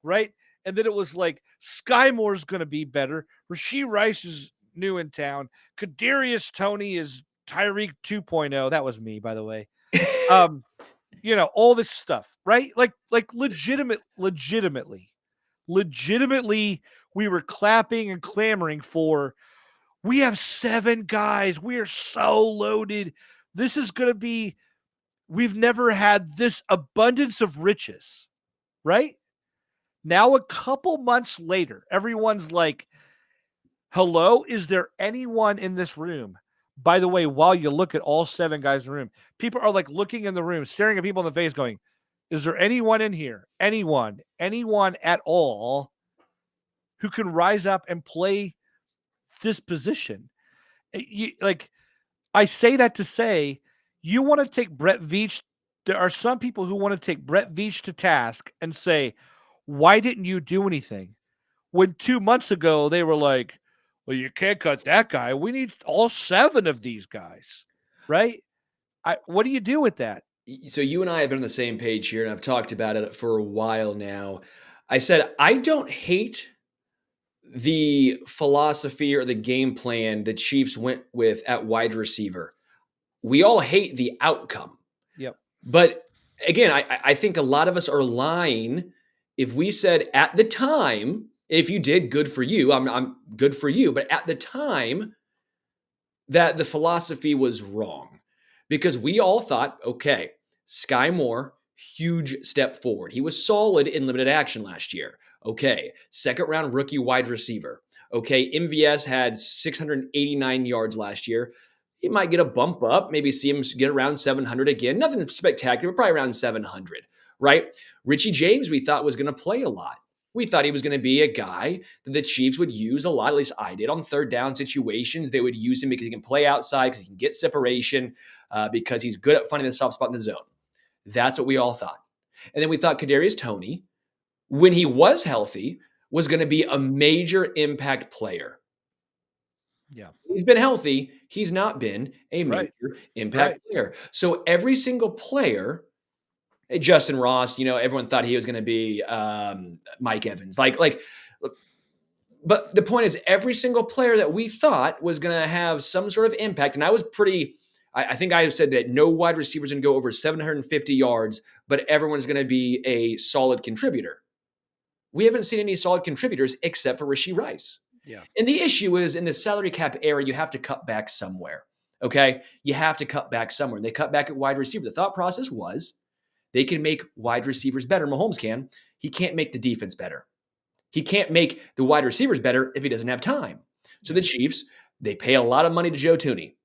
right? And then it was like Sky Moore's going to be better. Rashee Rice is new in town. Kadarius Toney is Tyreek 2.0. That was me, by the way. All this stuff, right? Like legitimately, we were clapping and clamoring for, We have 7 guys. We are so loaded. This is going to be, we've never had this abundance of riches, right? Now, a couple months later, everyone's like, hello, is there anyone in this room? By the way, while you look at all 7 guys in the room, people are like looking in the room, staring at people in the face going, is there anyone in here? Anyone at all who can rise up and play this position? I say that to say, you want to take Brett Veach. There are some people who want to take Brett Veach to task and say, why didn't you do anything? When 2 months ago, they were like, well, you can't cut that guy. We need all 7 of these guys, right? What do you do with that? So you and I have been on the same page here, and I've talked about it for a while now. I said, I don't hate the philosophy or the game plan the Chiefs went with at wide receiver. We all hate the outcome. Yep. But again, I think a lot of us are lying if we said at the time, if you did, good for you. I'm good for you. But at the time, that the philosophy was wrong, because we all thought, okay, Sky Moore, huge step forward. He was solid in limited action last year. Okay, second round rookie wide receiver. Okay, MVS had 689 yards last year. He might get a bump up, maybe see him get around 700 again. Nothing spectacular, but probably around 700, right? Richie James, we thought was going to play a lot. We thought he was going to be a guy that the Chiefs would use a lot, at least I did, on third down situations. They would use him because he can play outside, because he can get separation, because he's good at finding the soft spot in the zone. That's what we all thought. And then we thought Kadarius Toney, when he was healthy, was going to be a major impact player. Yeah. He's been healthy. He's not been a major impact player. So every single player, Justin Ross, everyone thought he was going to be Mike Evans. But the point is, every single player that we thought was going to have some sort of impact, and I was I think I said that no wide receivers going to go over 750 yards, but everyone's going to be a solid contributor. We haven't seen any solid contributors except for Rashee Rice. Yeah. And the issue is, in the salary cap era, you have to cut back somewhere. Okay? You have to cut back somewhere. And they cut back at wide receiver. The thought process was they can make wide receivers better. Mahomes can. He can't make the defense better. He can't make the wide receivers better if he doesn't have time. So the Chiefs, they pay a lot of money to Joe Thuney.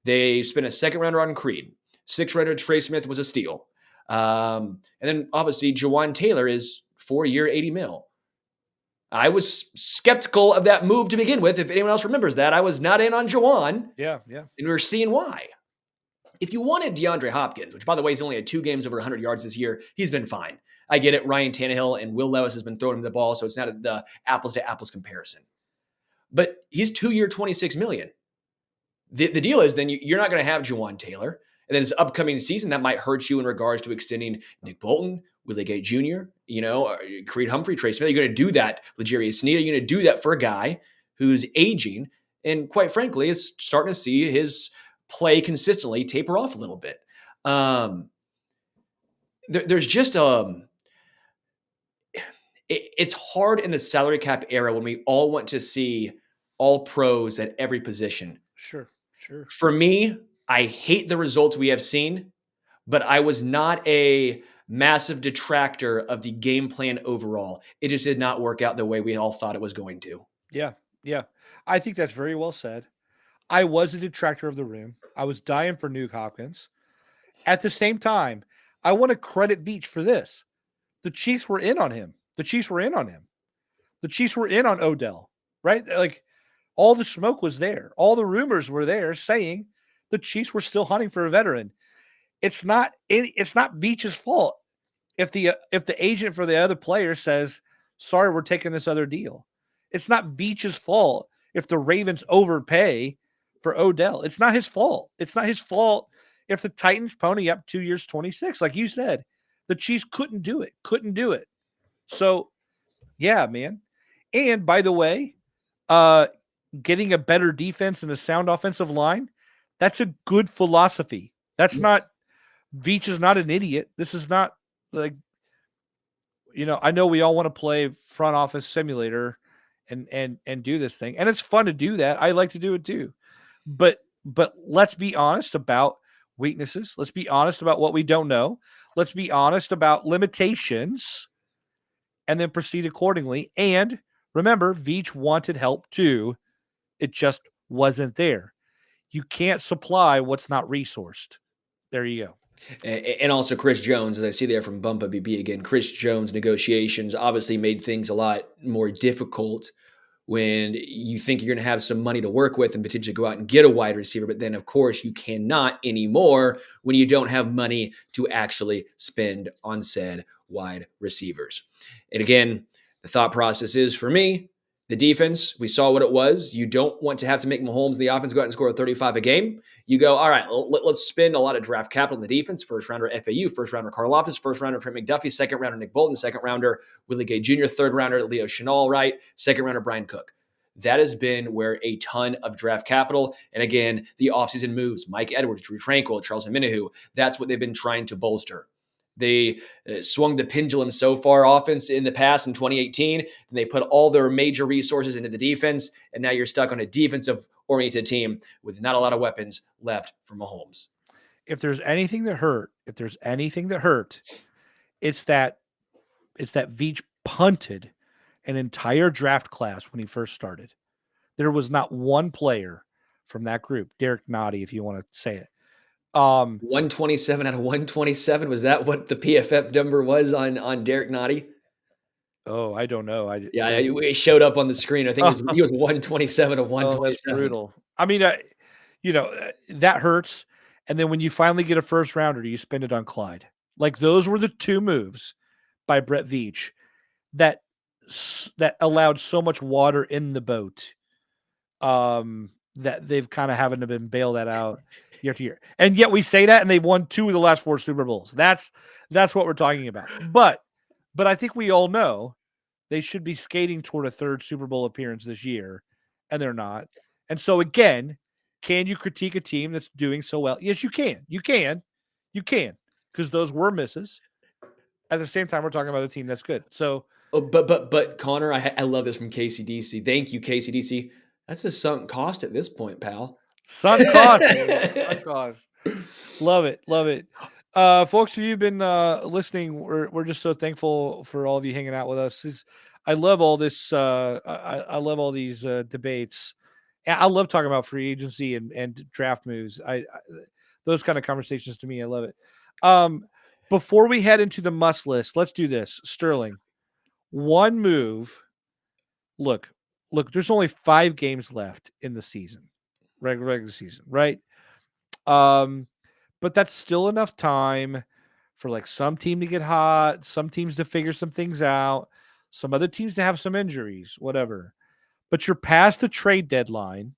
They spent a second rounder on Creed. 6th rounder Trey Smith was a steal. And then obviously Jawan Taylor is 4-year, $80 million. I was skeptical of that move to begin with. If anyone else remembers that, I was not in on Jawan. Yeah. And we were seeing why. If you wanted DeAndre Hopkins, which, by the way, he's only had 2 games over 100 yards this year, he's been fine. I get it. Ryan Tannehill and Will Levis has been throwing him the ball, so it's not the apples-to-apples comparison. But he's 2-year, $26 million. The deal is then you're not going to have Jawan Taylor. And then this upcoming season, that might hurt you in regards to extending Nick Bolton, Willie Gay Jr., Creed Humphrey, Trey Smith. You're going to do that, L'Jarius Sneed. You're going to do that for a guy who's aging and, quite frankly, is starting to see his play consistently taper off a little bit. There's just it's hard in the salary cap era when we all want to see all pros at every position. Sure. For me, I hate the results we have seen, but I was not a massive detractor of the game plan overall. It just did not work out the way we all thought it was going to. Yeah. I think that's very well said. I was a detractor of the room. I was dying for Nuke Hopkins. At the same time, I want to credit Veach for this. The Chiefs were in on him. The Chiefs were in on Odell, right? Like, all the smoke was there. All the rumors were there saying the Chiefs were still hunting for a veteran. It's not Veach's fault if the agent for the other player says, sorry, we're taking this other deal. It's not Veach's fault if the Ravens overpay for Odell. It's not his fault. It's not his fault if the Titans pony up 2 years, 26. Like you said, the Chiefs couldn't do it. So, yeah, man. And by the way, getting a better defense and a sound offensive line, that's a good philosophy. That's not, Veach is not an idiot. This is not like, I know we all want to play front office simulator and do this thing. And it's fun to do that. I like to do it too. But let's be honest about weaknesses. Let's be honest about what we don't know. Let's be honest about limitations and then proceed accordingly. And remember, Veach wanted help too. It just wasn't there. You can't supply what's not resourced. There you go. And also Chris Jones, as I see there from Bumpa BB again, Chris Jones negotiations obviously made things a lot more difficult when you think you're going to have some money to work with and potentially go out and get a wide receiver. But then, of course, you cannot anymore when you don't have money to actually spend on said wide receivers. And again, the thought process is, for me, the defense, we saw what it was. You don't want to have to make Mahomes, the offense, go out and score 35 a game. You go, all right, let's spend a lot of draft capital in the defense. First rounder FAU, first rounder Carl Loftus, first rounder Trent McDuffie, second rounder Nick Bolton, second rounder Willie Gay Jr., third rounder Leo Chenal, right? Second rounder Brian Cook. That has been where a ton of draft capital, and again, the offseason moves, Mike Edwards, Drew Tranquill, Charles Omenihu, that's what they've been trying to bolster. They swung the pendulum so far offense in the past in 2018, and they put all their major resources into the defense, and now you're stuck on a defensive-oriented team with not a lot of weapons left for Mahomes. If there's anything that hurt, it's that Veach punted an entire draft class when he first started. There was not one player from that group, Derek Nottie, if you want to say it. 127 out of 127. Was that what the PFF number was on Derek Nottie? Oh, I don't know. It showed up on the screen. I think he was 127 of 127. Oh, that's brutal. I mean, that hurts. And then when you finally get a first rounder, you spend it on Clyde. Like, those were the two moves by Brett Veach that allowed so much water in the boat that they've kind of haven't been bailed that out year to year. And yet we say that, and they've won 2 of the last 4 Super Bowls. That's what we're talking about. But I think we all know they should be skating toward a 3rd Super Bowl appearance this year, and they're not. And so again, can you critique a team that's doing so well? Yes, you can. You can, because those were misses. At the same time, we're talking about a team that's good. So, but Connor, I love this from KCDC. Thank you, KCDC. That's a sunk cost at this point, pal. Sunk cost. Sunk cost. Love it. Folks, if you've been listening, we're just so thankful for all of you hanging out with us. I love all this. I love all these debates. I love talking about free agency and draft moves. Those kind of conversations, to me, I love it. Before we head into the must list, let's do this. Sterling, one move. Look, there's only 5 games left in the season, regular season, right? But that's still enough time for like some team to get hot, some teams to figure some things out, some other teams to have some injuries, whatever. But you're past the trade deadline.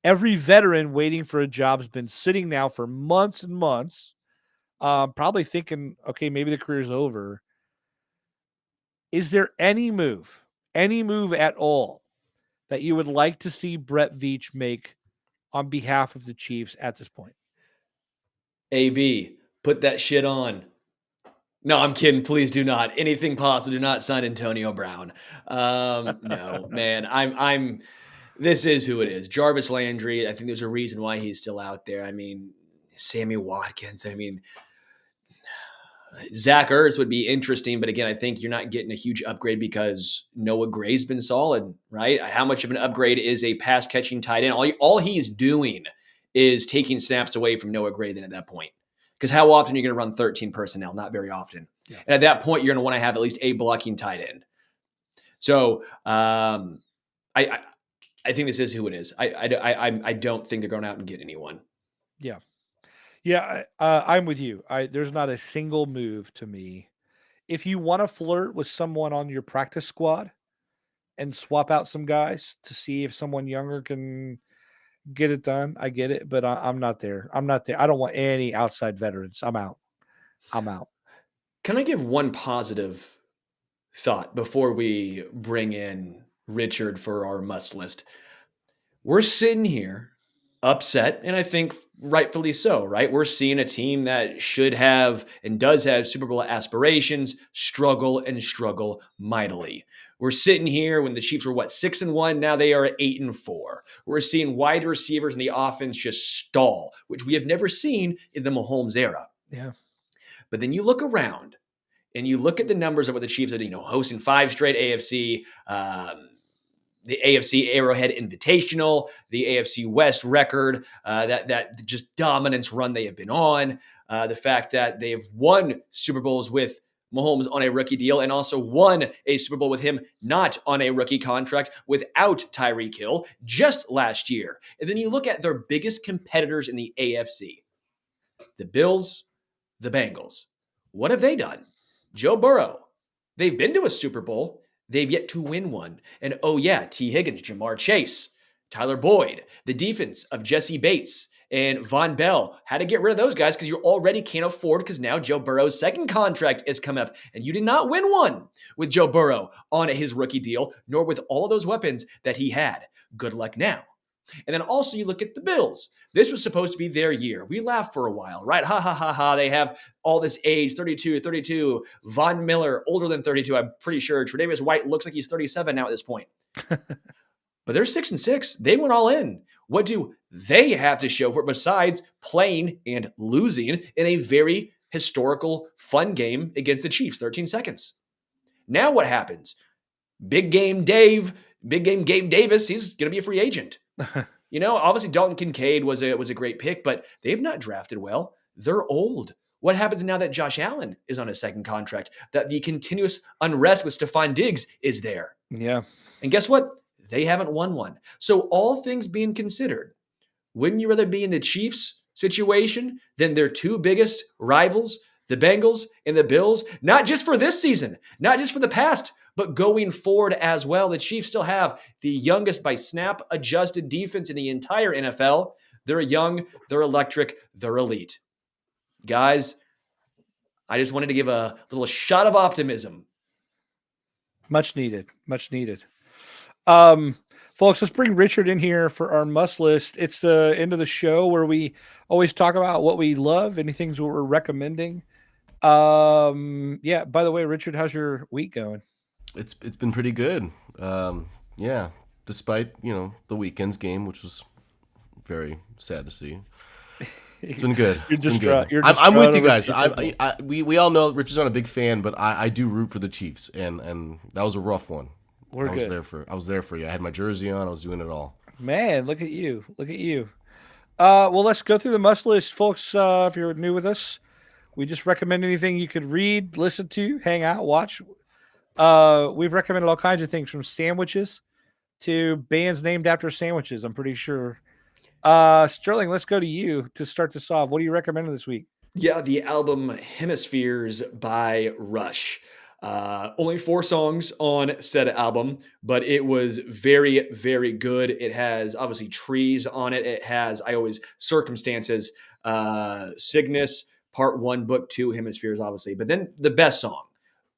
Every veteran waiting for a job has been sitting now for months and months, probably thinking, okay, maybe the career's over. Is there any move at all that you would like to see Brett Veach make on behalf of the Chiefs at this point? AB, put that shit on. No, I'm kidding. Please do not. Anything possible. Do not sign Antonio Brown. No, man. I'm. This is who it is. Jarvis Landry. I think there's a reason why he's still out there. I mean, Sammy Watkins. I mean, Zach Ertz would be interesting, but again, I think you're not getting a huge upgrade because Noah Gray's been solid, right? How much of an upgrade is a pass catching tight end? All he's doing is taking snaps away from Noah Gray then at that point. Because how often are you going to run 13 personnel? Not very often. Yeah. And at that point, you're going to want to have at least a blocking tight end. So I think this is who it is. I don't think they're going out and get anyone. Yeah. Yeah, I'm with you. There's not a single move to me. If you want to flirt with someone on your practice squad and swap out some guys to see if someone younger can get it done, I get it, but I'm not there. I don't want any outside veterans. I'm out. Can I give one positive thought before we bring in Richard for our must list? We're sitting here upset, and I think rightfully so, right? We're seeing a team that should have and does have Super Bowl aspirations struggle mightily. We're sitting here when the Chiefs were 6-1. Now they are at 8-4. We're seeing wide receivers in the offense just stall, which we have never seen in the Mahomes era. Yeah. But then you look around and you look at the numbers of what the Chiefs are, hosting 5 straight AFC, the AFC Arrowhead Invitational, the AFC West record, that just dominance run they have been on, the fact that they have won Super Bowls with Mahomes on a rookie deal and also won a Super Bowl with him not on a rookie contract without Tyreek Hill just last year. And then you look at their biggest competitors in the AFC, the Bills, the Bengals. What have they done? Joe Burrow. They've been to a Super Bowl. They've yet to win one. And oh yeah, T. Higgins, Jamar Chase, Tyler Boyd, the defense of Jesse Bates and Von Bell. Had to get rid of those guys because you already can't afford, because now Joe Burrow's second contract is coming up. And you did not win one with Joe Burrow on his rookie deal, nor with all those weapons that he had. Good luck now. And then also you look at the Bills. This was supposed to be their year. We laughed for a while, right? Ha, ha, ha, ha. They have all this age, 32. Von Miller, older than 32, I'm pretty sure. Tre'Davious White looks like he's 37 now at this point. But they're 6-6. They went all in. What do they have to show for it besides playing and losing in a very historical, fun game against the Chiefs, 13 seconds? Now what happens? Big game Gabe Davis, he's going to be a free agent. Obviously Dalton Kincaid was a great pick, but they've not drafted well. They're old. What happens now that Josh Allen is on a second contract, that the continuous unrest with Stephon Diggs is there? Yeah. And guess what? They haven't won one. So all things being considered, wouldn't you rather be in the Chiefs situation than their two biggest rivals, the Bengals and the Bills? Not just for this season, not just for the past, but going forward as well. The Chiefs still have the youngest by snap adjusted defense in the entire NFL. They're young, they're electric, they're elite. Guys, I just wanted to give a little shot of optimism. Much needed. Folks, let's bring Richard in here for our must list. It's the end of the show where we always talk about what we love, anything that we're recommending. By the way, Richard, how's your week going? It's been pretty good. Despite, the weekend's game, which was very sad to see. It's been good. You're distraught. I'm with you guys. We all know Richard's not a big fan, but I do root for the Chiefs, and that was a rough one. I was there for you. I had my jersey on. I was doing it all. Man, look at you. Well, let's go through the must list, folks. If you're new with us, we just recommend anything you could read, listen to, hang out, watch. We've recommended all kinds of things, from sandwiches to bands named after sandwiches, I'm pretty sure. Sterling, let's go to you to start this off. What are you recommending this week? Yeah, the album Hemispheres by Rush. Only 4 songs on said album, but it was very, very good. It has obviously Trees on it. It has Circumstances, Cygnus, Part 1, Book 2, Hemispheres, obviously. But then the best song,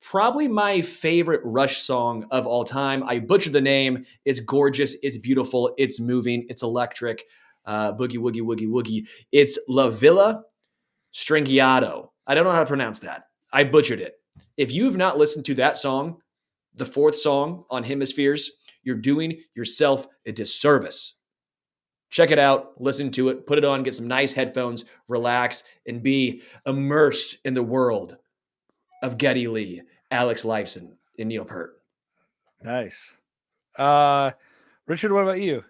probably my favorite Rush song of all time. I butchered the name. It's gorgeous. It's beautiful. It's moving. It's electric. Boogie, woogie, woogie, woogie. It's La Villa Stringiato. I don't know how to pronounce that. I butchered it. If you've not listened to that song, the 4th song on Hemispheres, you're doing yourself a disservice. Check it out, listen to it, put it on, get some nice headphones, relax, and be immersed in the world of Geddy Lee, Alex Lifeson, and Neil Peart. Nice. Richard, what about you?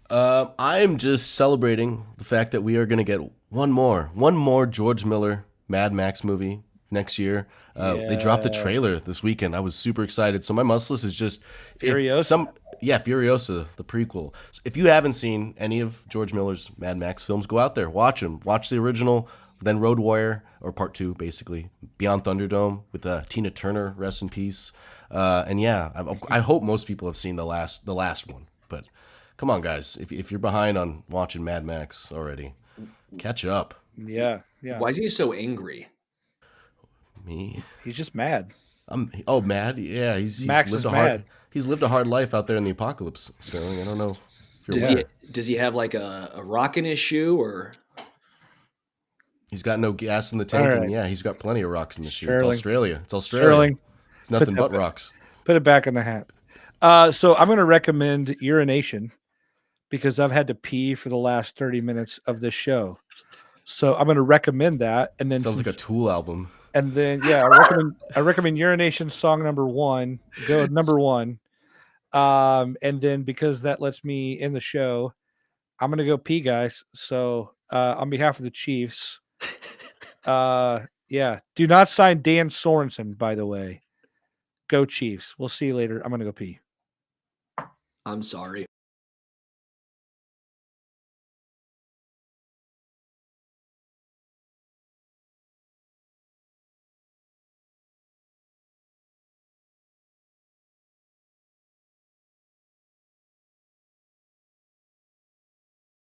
I am just celebrating the fact that we are going to get one more George Miller Mad Max movie next year. They dropped the trailer this weekend. I was super excited. So my must list is just Furiosa. Furiosa, the prequel. So if you haven't seen any of George Miller's Mad Max films, go out there, watch them. Watch the original, then Road Warrior, or Part 2, basically. Beyond Thunderdome with Tina Turner, rest in peace. I hope most people have seen the last one. But come on, guys, if you're behind on watching Mad Max already, catch up. Yeah. Why is he so angry? Me? He's just mad. Mad? Yeah, he's Max lived is a hard. mad. He's lived a hard life out there in the apocalypse, Sterling. I don't know if you're aware. Does he have like a rock in his shoe, or He's got no gas in the tank, All right. and he's got plenty of rocks in the shoe. Sterling. It's Australia. Sterling. It's nothing Put but that- rocks. Put it back in the hat. So I'm going to recommend Urination because I've had to pee for the last 30 minutes of this show. So I'm going to recommend that. And then Sounds like a Tool album. And then I recommend Urination song number 1. Go number 1. And then because that lets me in the show, I'm gonna go pee, guys. So on behalf of the Chiefs, yeah, do not sign Dan Sorensen, by the way. Go Chiefs. We'll see you later. I'm gonna go pee. I'm sorry.